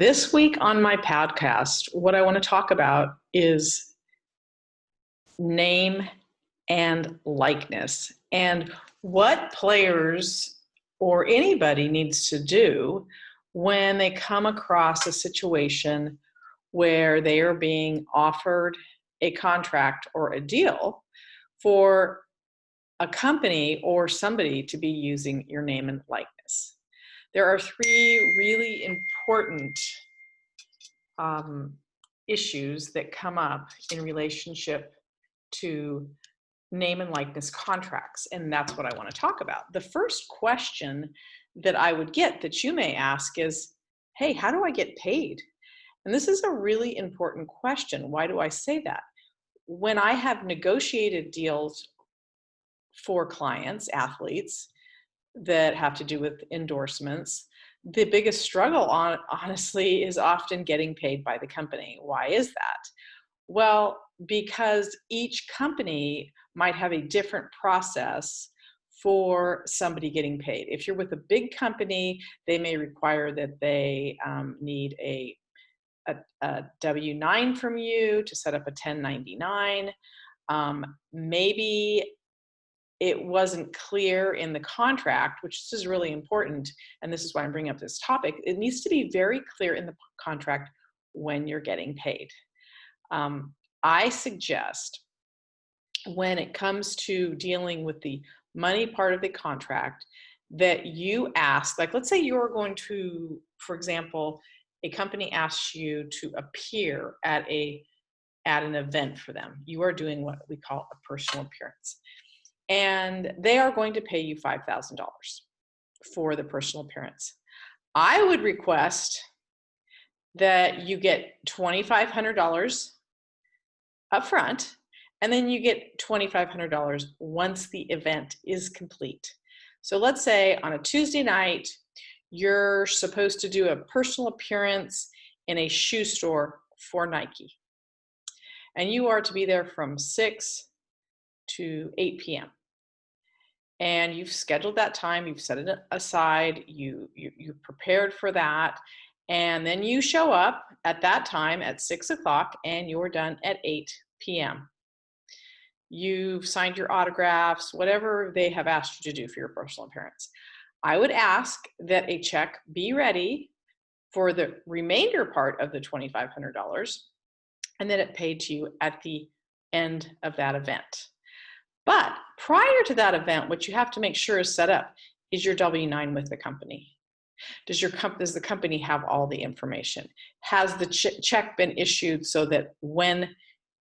This week on my podcast, what I want to talk about is name and likeness and what players or anybody needs to do when they come across a situation where they are being offered a contract or a deal for a company or somebody to be using your name and likeness. There are three really important issues that come up in relationship to name and likeness contracts, and that's what I want to talk about. The first question that I would get that you may ask is, hey, how do I get paid? And this is a really important question. Why do I say that? When I have negotiated deals for clients, athletes, that have to do with endorsements, the biggest struggle honestly is often getting paid by the company. Why is that? Well, because each company might have a different process for somebody getting paid. If you're with a big company, they may require that they need a W-9 from you to set up a 1099. Maybe it wasn't clear in the contract, which is really important, and this is why I'm bringing up this topic. It needs to be very clear in the contract when you're getting paid. I suggest when it comes to dealing with the money part of the contract that you ask, like let's say you're going to, for example, a company asks you to appear at an event for them. You are doing what we call a personal appearance. And they are going to pay you $5,000 for the personal appearance. I would request that you get $2,500 up front, and then you get $2,500 once the event is complete. So let's say on a Tuesday night, you're supposed to do a personal appearance in a shoe store for Nike. And you are to be there from 6 to 8 p.m. And you've scheduled that time, you've set it aside, you prepared for that, and then you show up at that time at 6 o'clock and you're done at 8 p.m. You've signed your autographs, whatever they have asked you to do for your personal appearance. I would ask that a check be ready for the remainder part of the $2,500 and then it paid to you at the end of that event. But prior to that event, what you have to make sure is set up is your W-9 with the company. Does the company have all the information? Has the check been issued so that when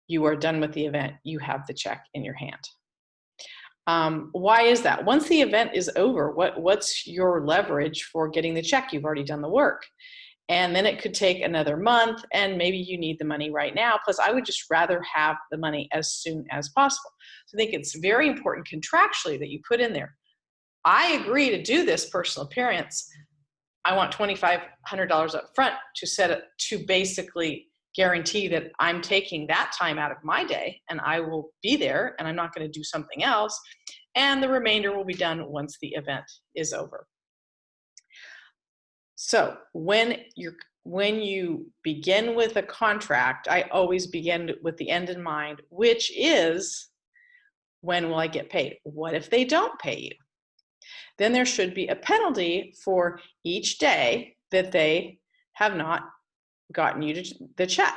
you are done with the event, you have the check in your hand? Why is that? Once the event is over, what's your leverage for getting the check? You've already done the work. And then it could take another month, and maybe you need the money right now. Plus, I would just rather have the money as soon as possible. So I think it's very important contractually that you put in there, I agree to do this personal appearance. I want $2,500 up front to basically guarantee that I'm taking that time out of my day and I will be there and I'm not going to do something else. And the remainder will be done once the event is over. So when you begin with a contract, I always begin with the end in mind, which is, when will I get paid? What if they don't pay you? Then there should be a penalty for each day that they have not gotten you the check.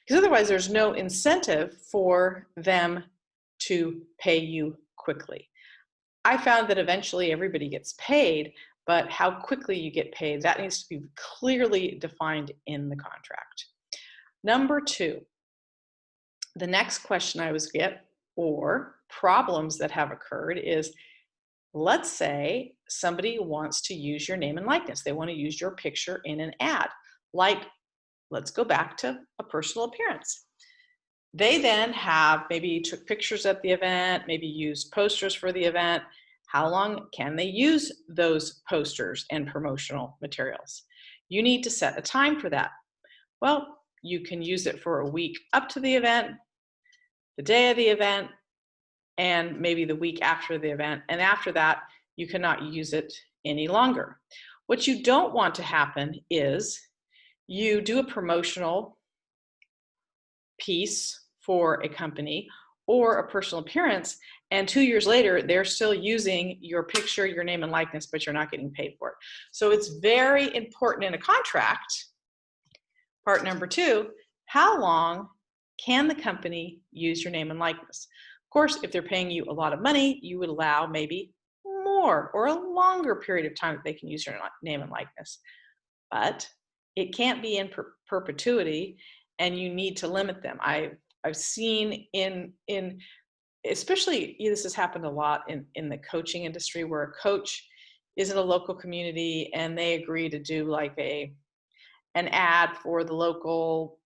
Because otherwise there's no incentive for them to pay you quickly. I found that eventually everybody gets paid, but how quickly you get paid, that needs to be clearly defined in the contract. Number two, the next question I always get, or problems that have occurred, is let's say somebody wants to use your name and likeness. They want to use your picture in an ad. Like, let's go back to a personal appearance. They then maybe took pictures at the event, maybe used posters for the event. How long can they use those posters and promotional materials? You need to set a time for that. Well, you can use it for a week up to the event, the day of the event, and maybe the week after the event. And after that, you cannot use it any longer. What you don't want to happen is you do a promotional piece for a company or a personal appearance, and 2 years later, they're still using your picture, your name and likeness, but you're not getting paid for it. So it's very important in a contract. Part number 2, how long can the company use your name and likeness? Of course, if they're paying you a lot of money, you would allow maybe more or a longer period of time that they can use your name and likeness. But it can't be in perpetuity, and you need to limit them. I've seen in especially, this has happened a lot in the coaching industry, where a coach is in a local community and they agree to do like an ad for the local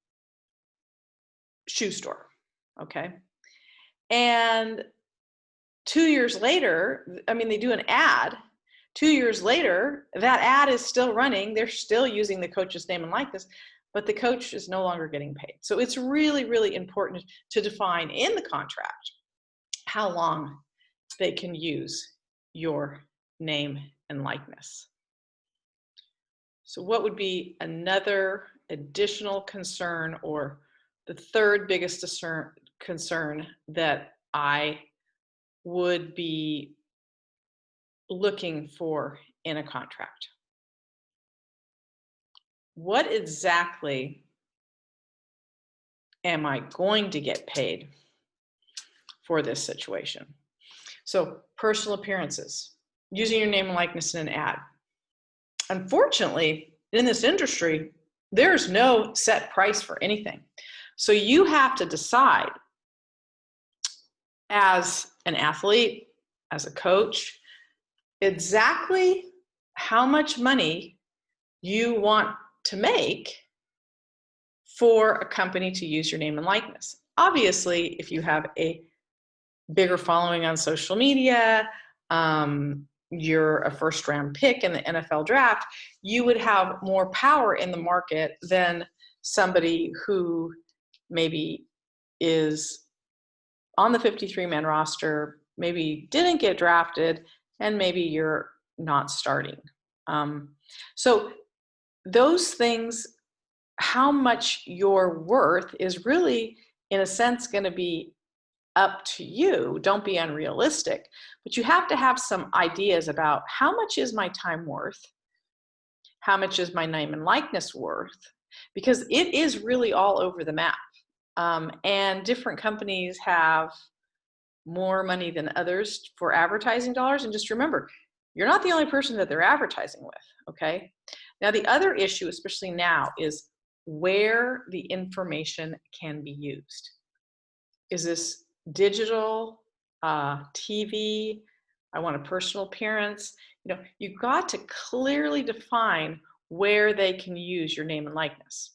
shoe store, okay? And 2 years later, I mean, they do an ad. 2 years later, that ad is still running. They're still using the coach's name and likeness, but the coach is no longer getting paid. So it's really, really important to define in the contract how long they can use your name and likeness. So what would be another additional concern, or the third biggest concern that I would be looking for in a contract? What exactly am I going to get paid for this situation? So personal appearances, using your name and likeness in an ad. Unfortunately, in this industry, there's no set price for anything. So you have to decide, as an athlete, as a coach, exactly how much money you want to make for a company to use your name and likeness. Obviously, if you have a bigger following on social media, you're a first round pick in the NFL draft, you would have more power in the market than somebody who maybe is on the 53-man roster, maybe didn't get drafted, and maybe you're not starting. So those things, how much you're worth, is really, in a sense, going to be up to you. Don't be unrealistic, but you have to have some ideas about how much is my time worth, how much is my name and likeness worth, because it is really all over the map. And different companies have more money than others for advertising dollars. And just remember, you're not the only person that they're advertising with, okay? Now, the other issue, especially now, is where the information can be used. Is this digital, TV? I want a personal appearance. You know, you've got to clearly define where they can use your name and likeness.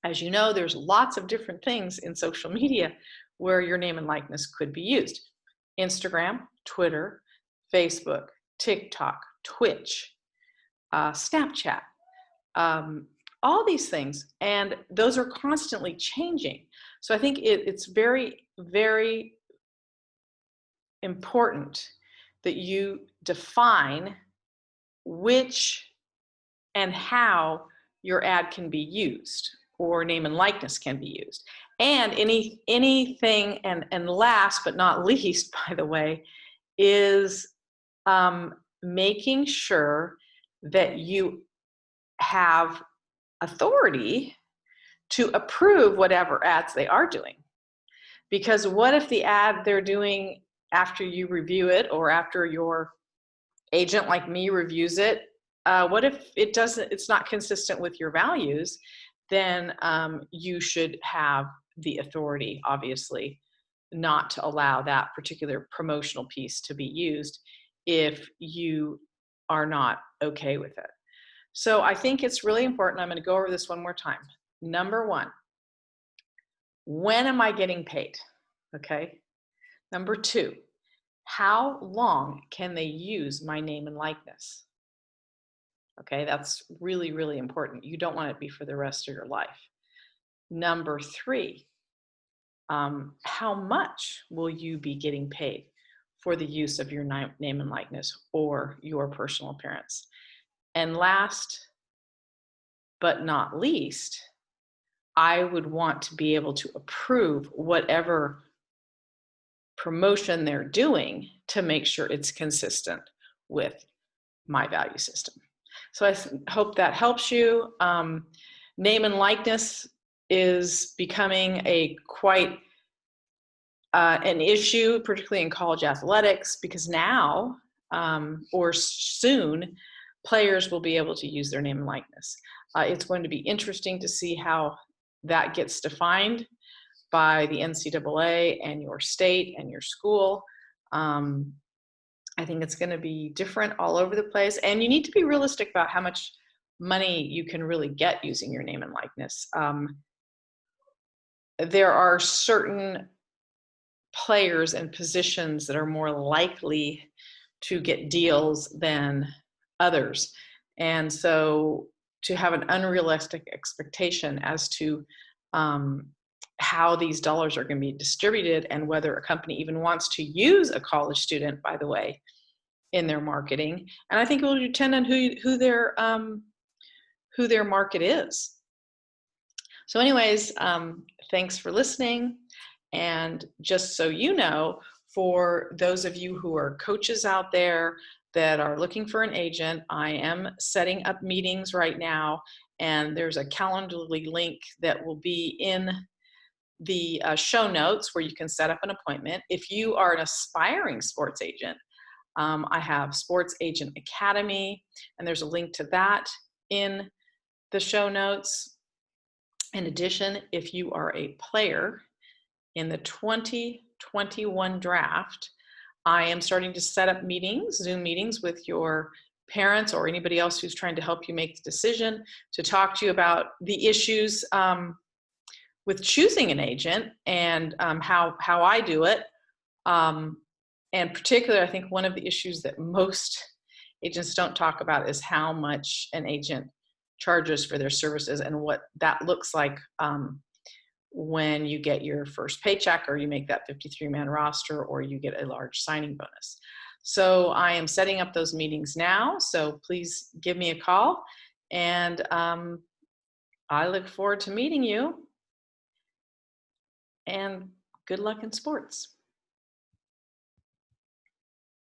As you know, there's lots of different things in social media where your name and likeness could be used. Instagram, Twitter, Facebook, TikTok, Twitch, Snapchat, all these things. And those are constantly changing. So I think it's very, very important that you define which and how your ad can be used, or name and likeness can be used. And anything, and last but not least, by the way, is making sure that you have authority to approve whatever ads they are doing. Because what if the ad they're doing, after you review it, or after your agent like me reviews it, what if it's not consistent with your values? Then you should have the authority, obviously, not to allow that particular promotional piece to be used if you are not okay with it. So I think it's really important. I'm going to go over this one more time. Number one, when am I getting paid? Okay. Number two, how long can they use my name and likeness? Okay, that's really, really important. You don't want it to be for the rest of your life. Number three, how much will you be getting paid for the use of your name and likeness or your personal appearance? And last but not least, I would want to be able to approve whatever promotion they're doing to make sure it's consistent with my value system. So I hope that helps you. Name and likeness is becoming a quite an issue, particularly in college athletics, because now or soon, players will be able to use their name and likeness. It's going to be interesting to see how that gets defined by the NCAA and your state and your school. I think it's going to be different all over the place, and you need to be realistic about how much money you can really get using your name and likeness. There are certain players and positions that are more likely to get deals than others. And so to have an unrealistic expectation as to how these dollars are going to be distributed and whether a company even wants to use a college student, by the way, in their marketing. And I think it will depend on who their market is. So anyways, thanks for listening. And just so you know, for those of you who are coaches out there that are looking for an agent, I am setting up meetings right now, and there's a Calendly link that will be in the show notes where you can set up an appointment. If you are an aspiring sports agent, I have Sports Agent Academy, and there's a link to that in the show notes. In addition, if you are a player in the 2021 draft, I am starting to set up meetings, Zoom meetings with your parents or anybody else who's trying to help you make the decision to talk to you about the issues with choosing an agent and how I do it. And particularly, I think one of the issues that most agents don't talk about is how much an agent charges for their services and what that looks like when you get your first paycheck or you make that 53-man roster or you get a large signing bonus. So I am setting up those meetings now. So please give me a call, and I look forward to meeting you, and good luck in sports.